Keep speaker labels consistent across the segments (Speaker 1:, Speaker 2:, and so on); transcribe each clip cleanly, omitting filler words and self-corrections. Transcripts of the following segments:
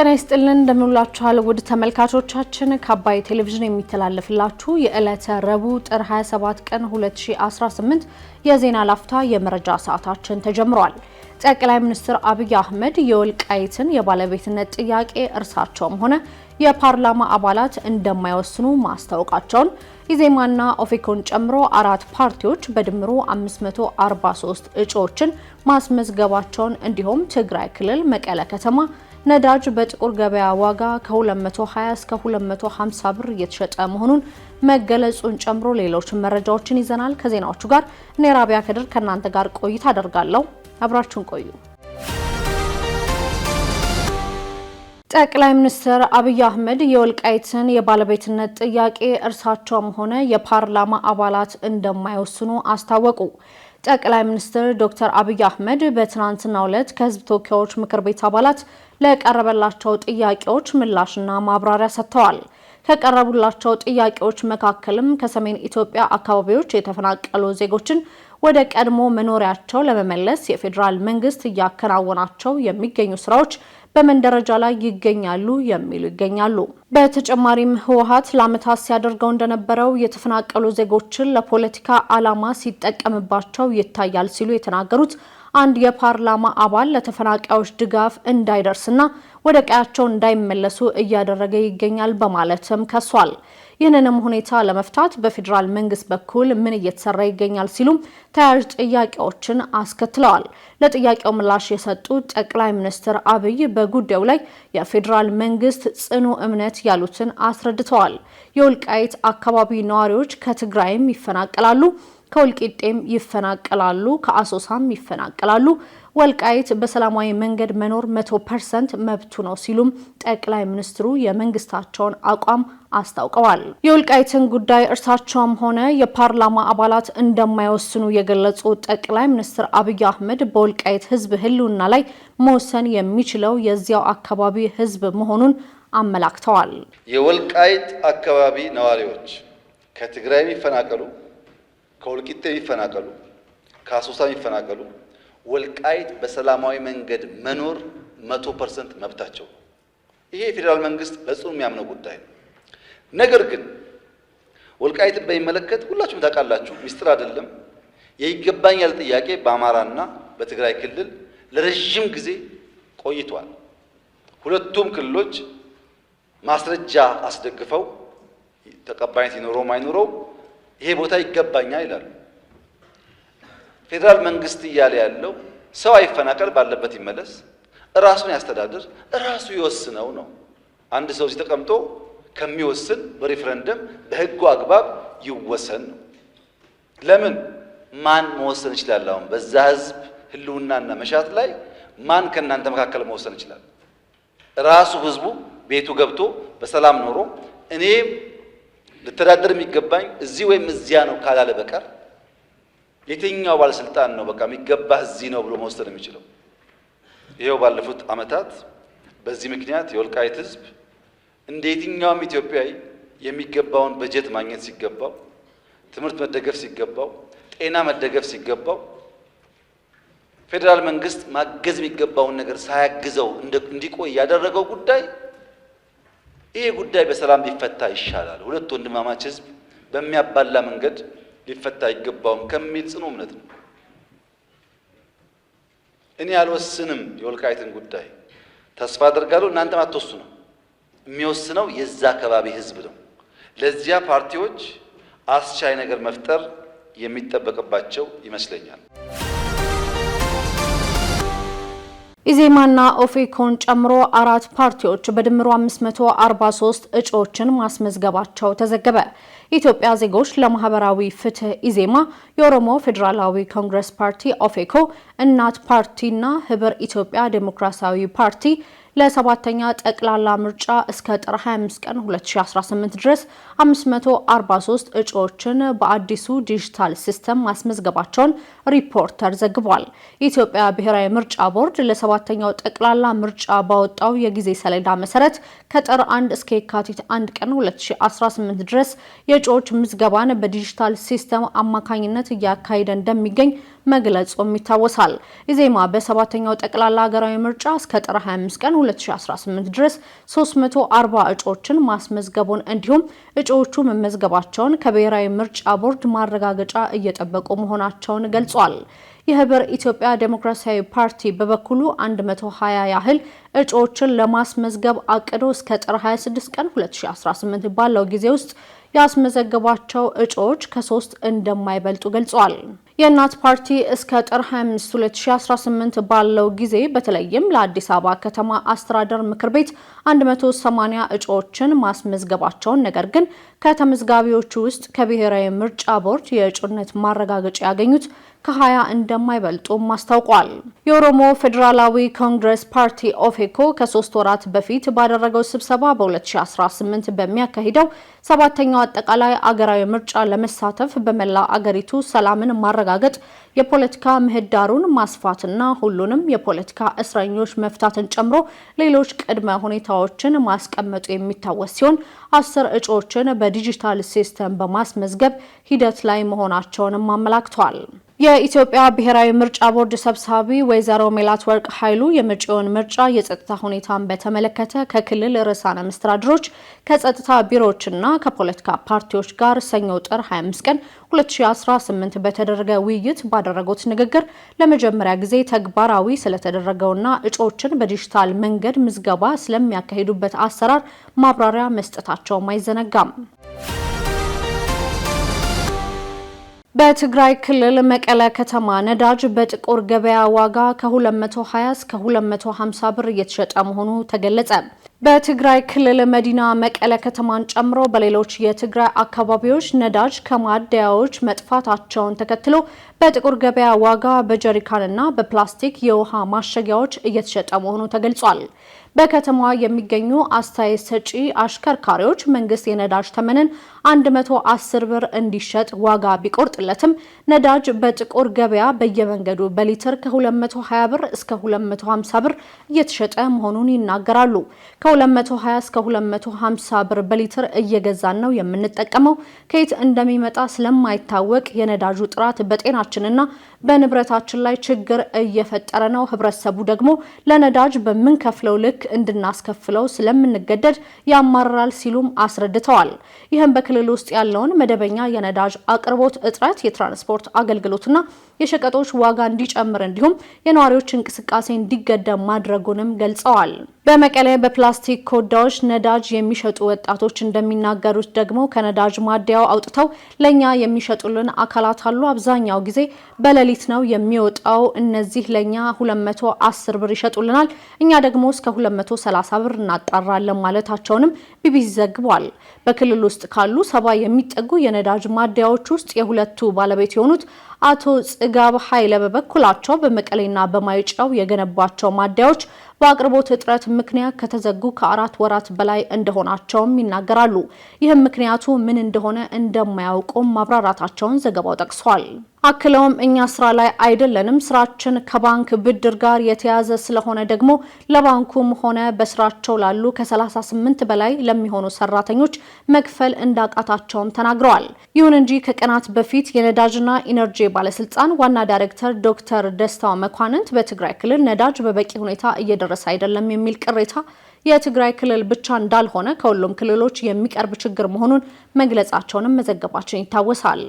Speaker 1: ጤና ይስጥልን እንደምንላችኋል ውድ ተመልካቾቻችን ከአባይ ቴሌቪዥን የሚተላለፍላችሁ የዕለተ ረቡዕ ጥር 27 ቀን 2018 የዜና ላፍታ የመረጃ ሰዓታችን ተጀምሯል። ጠቅላይ ሚኒስትር አብይ አህመድ የወልቃይትን የባለቤትነት ጥያቄ እርሳቸውም ሆነ የፓርላማ አባላት እንደማይወስኑ ማስታወቃቸውን ኢዜማና ኦፌኮን ጨምሮ 4 ፓርቲዎች በድምሩ 543 እጩዎችን ማስመዝገባቸውን እንዲሁም ትግራይ ክልል መቀለ ከተማ ነዳጅ በጥቁር ገበያ ዋጋ ከ220 እስከ 250 ብር እየተሸጠ መሆኑን መገለጹን ጨምሮ ሌሎች መረጃዎችን ይዘናል። ከዜናዎቹ ጋር እኔ ራቢያ ከድር ከናንተ ጋር ቆይታ አደርጋለሁ። አብራችሁን ቆዩ። ጠቅላይ ሚኒስትር አብይ አህመድ የወልቃይትን የባለቤትነት ጥያቄ እርሳቸውም ሆነ የፓርላማ አባላት እንደማይወስኑ አስታወቁ። ጠቅላይ ሚኒስትር ዶክተር አብይ አህመድ በትናንትናው ዕለት ከህዝብ ተወካዮች ምክር ቤት አባላት ለቀረበላቸው ጥያቄዎች ምላሽና ማብራሪያ ሰጥተዋል። ከቀረቡላቸው ጥያቄዎች መካከልም ከሰሜን ኢትዮጵያ አካባቢዎች የተፈናቀሉ ዜጎችን ወደ ቀድሞ መኖሪያቸው ለመመለስ የፌዴራል መንግስት እያከናወናቸው የሚገኙ ስራዎች በምን ደረጃ ላይ ይገኛሉ የሚሉ ይገኛሉ። በተጨማሪም ህወሓት ለዓመታት ሲያደርገው እንደነበረው የተፈናቀሉ ዜጎችን ለፖለቲካ ዓላማ ሲጠቀምባቸው ይታያል ሲሉ የተናገሩት አንድ የፓርላማ አባል ለተፈናቃዮች ድጋፍ እንዳይደርስና ወደ ቀያቸው እንዳይመለሱ እያደረገ ይገኛል በማለትም ከሷል። ይህንንም ሁኔታ ለመፍታት በፌዴራል መንግስት በኩል ምን እየተሰራ ይገኛል ሲሉም ተያያዥ ጥያቄዎችን አስከትለዋል። ለጥያቄው ምላሽ የሰጡት ጠቅላይ ሚኒስትር አብይ በጉዳዩ ላይ የፌዴራል መንግስት ጽኑ እምነት ያሉትን አስረድተዋል። የወልቃይት አካባቢ ነዋሪዎች ከትግራይም ይፈናቀላሉ፣ ከወልቂጤም ይፈናቀላሉ፣ ከአሶሳም ይፈናቀላሉ። ወልቃይት በሰላማዊ መንገድ መኖር 100% መብቱ ነው ሲሉም ጠቅላይ ሚኒስትሩ የመንግስታቸውን አቋም አስታውቀዋል። የወልቃይትን ጉዳይ እርሳቸውም ሆነ የፓርላማ አባላት እንደማይወስኑ የገለጹ ጠቅላይ ሚኒስትር አብይ አህመድ በወልቃይት ህዝብ ህልውና ላይ መወሰን የሚችለው የዚያው አካባቢ ህዝብ መሆኑን አመላክተዋል።
Speaker 2: የወልቃይት አካባቢ ነዋሪዎች ከትግራይ የሚፈናቀሉ፣ ከወልቂጤ የሚፈናቀሉ፣ ከአሶሳ የሚፈናቀሉ ወልቃይት በሰላማዊ መንገድ መኖር 100% መብታቸው። ይሄ የፌዴራል መንግስት በጽኑ የሚያምነው ጉዳይ ነው። ነገር ግን ወልቃይትን በሚመለከት ሁላችሁም ታውቃላችሁ፣ ሚስጥር አይደለም። የይገባኛል ጥያቄ በአማራና በትግራይ ክልል ለረጅም ጊዜ ቆይቷል። ሁለቱም ክልሎች ማስረጃ አስደግፈው ተቀባይነት ይኖረው ማይኖረው ይሄ ቦታ ይገባኛል ይላሉ። ፌዴራል መንግስት እያለ ያለው ሰው አይፈናቀል፣ ባለበት ይመለስ፣ ራሱን ያስተዳድር፣ ራሱ ይወስነው ነው። አንድ ሰው እዚህ ተቀምጦ ከሚወስን በሪፈረንደም በህጉ አግባብ ይወሰን ነው። ለምን ማን መወሰን ይችላል? አሁን በዛ ህዝብ ህልውናና መሻት ላይ ማን ከእናንተ መካከል መወሰን ይችላል? ራሱ ህዝቡ ቤቱ ገብቶ በሰላም ኖሮ እኔ ልተዳደር የሚገባኝ እዚህ ወይም እዚያ ነው ካላለ በቀር የትኛው ባለስልጣን ነው በቃ የሚገባ እዚህ ነው ብሎ መወሰን የሚችለው? ይሄው ባለፉት ዓመታት በዚህ ምክንያት የወልቃይት ህዝብ እንደ የትኛውም ኢትዮጵያዊ የሚገባውን በጀት ማግኘት ሲገባው፣ ትምህርት መደገፍ ሲገባው፣ ጤና መደገፍ ሲገባው ፌዴራል መንግስት ማገዝ የሚገባውን ነገር ሳያግዘው እንዲቆይ ያደረገው ጉዳይ ይሄ ጉዳይ በሰላም ሊፈታ ይሻላል፣ ሁለት ወንድማማች ህዝብ በሚያባላ መንገድ ሊፈታ ይገባውም ከሚል ጽኑ እምነት ነው። እኔ አልወስንም የወልቃይትን ጉዳይ ተስፋ አደርጋለሁ፣ እናንተም አትወስኑ። የሚወስነው የዛ አካባቢ ህዝብ ነው። ለዚያ ፓርቲዎች አስቻይ ነገር መፍጠር የሚጠበቅባቸው ይመስለኛል።
Speaker 1: ኢዜማና ኦፌኮን ጨምሮ 4 ፓርቲዎች በድምሩ 543 እጩዎችን ማስመዝገባቸው ተዘገበ። የኢትዮጵያ ዜጎች ለማህበራዊ ፍትህ ኢዜማ፣ የኦሮሞ ፌዴራላዊ ኮንግረስ ፓርቲ ኦፌኮ፣ እናት ፓርቲና ህብር ኢትዮጵያ ዴሞክራሲያዊ ፓርቲ ለሰባተኛ ጠቅላላ ምርጫ እስከ ጥር 25 ቀን 2018 ድረስ 543 እጩዎችን በአዲሱ ዲጂታል ሲስተም ማስመዝገባቸውን ሪፖርተር ዘግቧል። የኢትዮጵያ ብሔራዊ ምርጫ ቦርድ ለሰባተኛው ጠቅላላ ምርጫ ባወጣው የጊዜ ሰሌዳ መሰረት ከጥር 1 እስከ የካቲት 1 ቀን 2018 ድረስ የእጩዎች ምዝገባን በዲጂታል ሲስተም አማካኝነት እያካሄደ እንደሚገኝ መግለጹም ይታወሳል። ኢዜማ በሰባተኛው ጠቅላላ ሀገራዊ ምርጫ እስከ ጥር 25 ቀን 2018 ድረስ 340 እጩዎችን ማስመዝገቡን እንዲሁም እጩዎቹ መመዝገባቸውን ከብሔራዊ ምርጫ ቦርድ ማረጋገጫ እየጠበቁ መሆናቸውን ገልጿል። የህብር ኢትዮጵያ ዴሞክራሲያዊ ፓርቲ በበኩሉ 120 ያህል እጩዎችን ለማስመዝገብ አቅዶ እስከ ጥር 26 ቀን 2018 ባለው ጊዜ ውስጥ ያስመዘገባቸው እጩዎች ከ3 እንደማይበልጡ ገልጿል። የእናት ፓርቲ እስከ ጥር 25 2018 ባለው ጊዜ በተለይም ለአዲስ አበባ ከተማ አስተዳደር ምክር ቤት 180 እጩዎችን ማስመዝገባቸውን ነገር ግን ከተመዝጋቢዎቹ ውስጥ ከብሔራዊ ምርጫ ቦርድ የእጩነት ማረጋገጫ ያገኙት ከ20 እንደማይበልጡም አስታውቋል። የኦሮሞ ፌዴራላዊ ኮንግረስ ፓርቲ ኦፌኮ ከ3 ወራት በፊት ባደረገው ስብሰባ በ2018 በሚያካሂደው ሰባተኛው አጠቃላይ አገራዊ ምርጫ ለመሳተፍ በመላ አገሪቱ ሰላምን ማረጋገጥ፣ የፖለቲካ ምህዳሩን ማስፋትና ሁሉንም የፖለቲካ እስረኞች መፍታትን ጨምሮ ሌሎች ቅድመ ሁኔታዎችን ማስቀመጡ የሚታወስ ሲሆን 10 እጩዎችን በዲጂታል ሲስተም በማስመዝገብ ሂደት ላይ መሆናቸውንም አመላክቷል። የኢትዮጵያ ብሔራዊ ምርጫ ቦርድ ሰብሳቢ ወይዘሮ ሜላትወርቅ ኃይሉ የመጪውን ምርጫ የጸጥታ ሁኔታን በተመለከተ ከክልል ርዕሳነ መስተዳድሮች ከጸጥታ ቢሮዎችና ከፖለቲካ ፓርቲዎች ጋር ሰኞ ጥር 25 ቀን 2018 በተደረገ ውይይት ባደረጉት ንግግር ለመጀመሪያ ጊዜ ተግባራዊ ስለተደረገውና እጩዎችን በዲጂታል መንገድ ምዝገባ ስለሚያካሂዱበት አሰራር ማብራሪያ መስጠታቸውም አይዘነጋም። በትግራይ ክልል መቀለ ከተማ ነዳጅ በጥቁር ገበያ ዋጋ ከ220 እስከ 250 ብር እየተሸጠ መሆኑ ተገለጸ። በትግራይ ክልል መዲና መቀለ ከተማን ጨምሮ በሌሎች የትግራይ አካባቢዎች ነዳጅ ከማደያዎች መጥፋታቸውን ተከትሎ በጥቁር ገበያ ዋጋ በጀሪካንና በፕላስቲክ የውሃ ማሸጊያዎች እየተሸጠ መሆኑ ተገልጿል። በከተማዋ የሚገኙ አስተያየት ሰጪ አሽከርካሪዎች መንግስት የነዳጅ ተመንን 110 ብር እንዲሸጥ ዋጋ ቢቆርጥለትም ነዳጅ በጥቁር ገበያ በየመንገዱ በሊትር ከ220 ብር እስከ 250 ብር እየተሸጠ መሆኑን ይናገራሉ። ከ220 እስከ 250 ብር በሊትር እየገዛን ነው የምንጠቀመው። ከየት እንደሚመጣ ስለማይታወቅ የነዳጁ ጥራት በጤናችንና በንብረታችን ላይ ችግር እየፈጠረ ነው። ህብረተሰቡ ደግሞ ለነዳጅ በምንከፍለው ልክ እንድናስከፍለው ስለምንገደድ ያማራል ሲሉም አስረድተዋል። ይህም በክልል ውስጥ ያለውን መደበኛ የነዳጅ አቅርቦት እጥረት፣ የትራንስፖርት አገልግሎትና የሸቀጦች ዋጋ እንዲጨምር እንዲሁም የነዋሪዎች እንቅስቃሴ እንዲገደብ ማድረጉንም ገልጸዋል። በመቀሌ በፕላስቲክ ኮዳዎች ነዳጅ የሚሸጡ ወጣቶች እንደሚናገሩት ደግሞ ከነዳጅ ማደያው አውጥተው ለኛ የሚሸጡልን አካላት አሉ። አብዛኛው ጊዜ በሌሊት ነው የሚወጣው። እነዚህ ለኛ 210 ብር ይሸጡልናል፣ እኛ ደግሞ እስከ 230 ብር እናጣራለን ማለታቸውንም ቢቢሲ ዘግቧል። በክልል ውስጥ ካሉ 70 የሚጠጉ የነዳጅ ማደያዎች ውስጥ የሁለቱ ባለቤት የሆኑት አቶ ጽጋብ ኃይለ በበኩላቸው በመቀሌና በማይጨው የገነባቸው ማደያዎች በአቅርቦት እጥረት ምክንያት ከተዘጉ ከ4 ወራት በላይ እንደሆናቸውም ይናገራሉ። ይህም ምክንያቱ ምን እንደሆነ እንደማያውቁም ማብራራታቸውን ዘገባው ጠቅሷል። አክለውም እኛ ስራ ላይ አይደለንም፣ ስራችን ከባንክ ብድር ጋር የተያዘ ስለሆነ ደግሞ ለባንኩም ሆነ በስራቸው ላሉ ከ38 በላይ ለሚሆኑ ሰራተኞች መክፈል እንዳቃታቸውም ተናግረዋል። ይሁን እንጂ ከቀናት በፊት የነዳጅና ኢነርጂ ባለስልጣን ዋና ዳይሬክተር ዶክተር ደስታው መኳንንት በትግራይ ክልል ነዳጅ በበቂ ሁኔታ እየደረሰ አይደለም የሚል ቅሬታ የትግራይ ክልል ብቻ እንዳልሆነ ከሁሉም ክልሎች የሚቀርብ ችግር መሆኑን መግለጻቸውንም መዘገባችን ይታወሳል።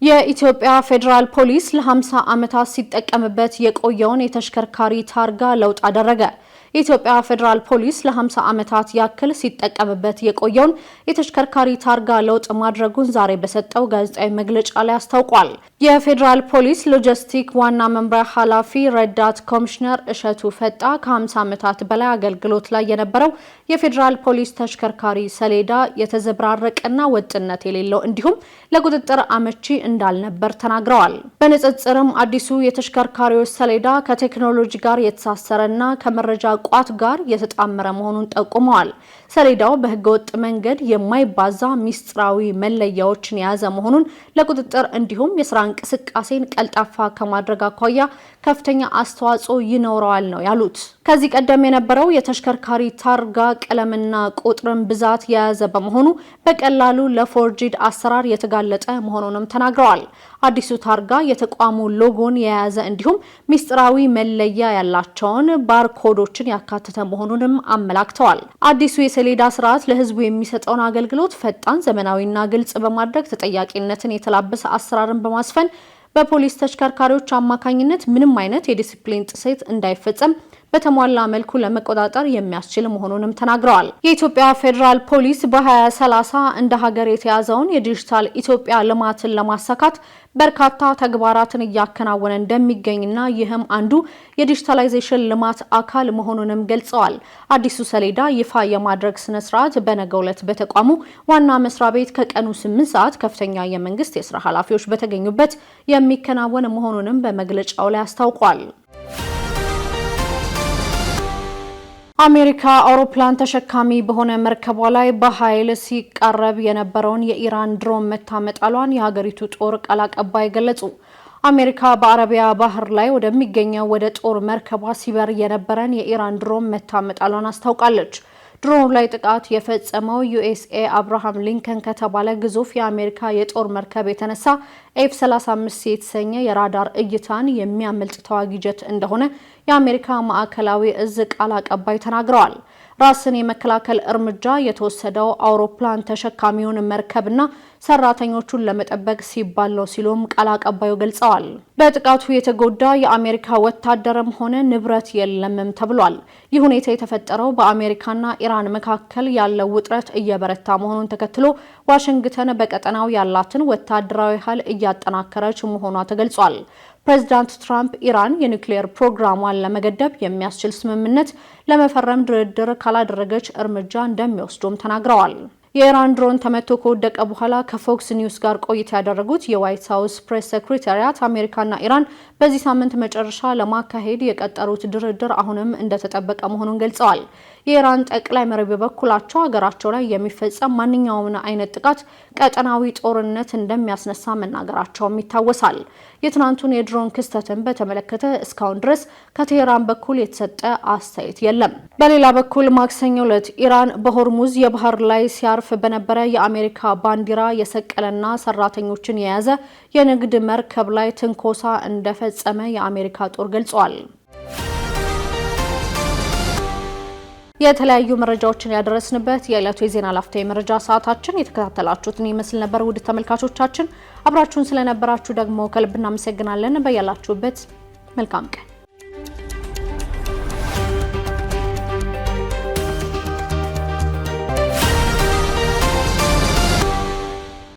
Speaker 1: የኢትዮጵያ ፌዴራል ፖሊስ ለ50 ዓመታት ሲጠቀምበት የቆየውን የተሽከርካሪ ታርጋ ለውጥ አደረገ። የኢትዮጵያ ፌዴራል ፖሊስ ለ50 ዓመታት ያክል ሲጠቀምበት የቆየውን የተሽከርካሪ ታርጋ ለውጥ ማድረጉን ዛሬ በሰጠው ጋዜጣዊ መግለጫ ላይ አስታውቋል። የፌዴራል ፖሊስ ሎጂስቲክ ዋና መምሪያ ኃላፊ ረዳት ኮሚሽነር እሸቱ ፈጣ ከ50 ዓመታት በላይ አገልግሎት ላይ የነበረው የፌዴራል ፖሊስ ተሽከርካሪ ሰሌዳ የተዘበራረቀና ወጥነት የሌለው እንዲሁም ለቁጥጥር አመቺ እንዳልነበር ተናግረዋል። በንጽጽርም አዲሱ የተሽከርካሪዎች ሰሌዳ ከቴክኖሎጂ ጋር የተሳሰረና ከመረጃ ቋት ጋር የተጣመረ መሆኑን ጠቁመዋል። ሰሌዳው በህገወጥ መንገድ የማይባዛ ሚስጥራዊ መለያዎችን የያዘ መሆኑን ለቁጥጥር እንዲሁም የስራ እንቅስቃሴን ቀልጣፋ ከማድረግ አኳያ ከፍተኛ አስተዋጽኦ ይኖረዋል ነው ያሉት። ከዚህ ቀደም የነበረው የተሽከርካሪ ታርጋ ቀለምና ቁጥርን ብዛት የያዘ በመሆኑ በቀላሉ ለፎርጂድ አሰራር የተጋለጠ መሆኑንም ተናግረዋል። አዲሱ ታርጋ የተቋሙ ሎጎን የያዘ እንዲሁም ሚስጥራዊ መለያ ያላቸውን ባርኮዶችን ያካተተ መሆኑንም አመላክተዋል። አዲሱ የሰሌዳ ስርዓት ለህዝቡ የሚሰጠውን አገልግሎት ፈጣን፣ ዘመናዊና ግልጽ በማድረግ ተጠያቂነትን የተላበሰ አሰራርን በማስፈን በፖሊስ ተሽከርካሪዎች አማካኝነት ምንም አይነት የዲሲፕሊን ጥሰት እንዳይፈጸም በተሟላ መልኩ ለመቆጣጠር የሚያስችል መሆኑንም ተናግረዋል። የኢትዮጵያ ፌዴራል ፖሊስ በ2030 እንደ ሀገር የተያዘውን የዲጂታል ኢትዮጵያ ልማትን ለማሳካት በርካታ ተግባራትን እያከናወነ እንደሚገኝና ይህም አንዱ የዲጂታላይዜሽን ልማት አካል መሆኑንም ገልጸዋል። አዲሱ ሰሌዳ ይፋ የማድረግ ስነ ስርዓት በነገው ዕለት በተቋሙ ዋና መስሪያ ቤት ከቀኑ 8 ሰዓት ከፍተኛ የመንግስት የስራ ኃላፊዎች በተገኙበት የሚከናወን መሆኑንም በመግለጫው ላይ አስታውቋል። አሜሪካ አውሮፕላን ተሸካሚ በሆነ መርከቧ ላይ በኃይል ሲቃረብ የነበረውን የኢራን ድሮን መታመጣሏን የሀገሪቱ ጦር ቃል አቀባይ ገለጹ። አሜሪካ በአረቢያ ባህር ላይ ወደሚገኘው ወደ ጦር መርከቧ ሲበር የነበረን የኢራን ድሮን መታመጣሏን አስታውቃለች። ድሮኑ ላይ ጥቃት የፈጸመው ዩኤስኤ አብርሃም ሊንከን ከተባለ ግዙፍ የአሜሪካ የጦር መርከብ የተነሳ ኤፍ-35 የተሰኘ የራዳር እይታን የሚያመልጥ ተዋጊ ጀት እንደሆነ የአሜሪካ ማዕከላዊ እዝ ቃል አቀባይ ተናግረዋል። ራስን የመከላከል እርምጃ የተወሰደው አውሮፕላን ተሸካሚውን መርከብና ሰራተኞቹን ለመጠበቅ ሲባል ነው ሲሉም ቃል አቀባዩ ገልጸዋል። በጥቃቱ የተጎዳ የአሜሪካ ወታደርም ሆነ ንብረት የለምም ተብሏል። ይህ ሁኔታ የተፈጠረው በአሜሪካና ኢራን መካከል ያለው ውጥረት እየበረታ መሆኑን ተከትሎ ዋሽንግተን በቀጠናው ያላትን ወታደራዊ ኃይል እያጠናከረች መሆኗ ተገልጿል። ፕሬዚዳንት ትራምፕ ኢራን የኒውክሌር ፕሮግራሟን ለመገደብ የሚያስችል ስምምነት ለመፈረም ድርድር ካላደረገች እርምጃ እንደሚወስዱም ተናግረዋል። የኢራን ድሮን ተመቶ ከወደቀ በኋላ ከፎክስ ኒውስ ጋር ቆይታ ያደረጉት የዋይት ሃውስ ፕሬስ ሴክሬታሪያት አሜሪካና ኢራን በዚህ ሳምንት መጨረሻ ለማካሄድ የቀጠሩት ድርድር አሁንም እንደተጠበቀ መሆኑን ገልጸዋል። የኢራን ጠቅላይ መሪ በበኩላቸው ሀገራቸው ላይ የሚፈጸም ማንኛውም አይነት ጥቃት ቀጠናዊ ጦርነት እንደሚያስነሳ መናገራቸውም ይታወሳል። የትናንቱን የድሮን ክስተትን በተመለከተ እስካሁን ድረስ ከቴህራን በኩል የተሰጠ አስተያየት የለም። በሌላ በኩል ማክሰኞ ዕለት ኢራን በሆርሙዝ የባህር ላይ ሲያርፍ በነበረ የአሜሪካ ባንዲራ የሰቀለና ሰራተኞችን የያዘ የንግድ መርከብ ላይ ትንኮሳ እንደፈጸመ የአሜሪካ ጦር ገልጿል። የተለያዩ መረጃዎችን ያደረስንበት የዕለቱ የዜና ላፍታ የመረጃ ሰዓታችን የተከታተላችሁትን ይመስል ነበር። ውድ ተመልካቾቻችን አብራችሁን ስለነበራችሁ ደግሞ ከልብ እናመሰግናለን። በያላችሁበት መልካም ቀን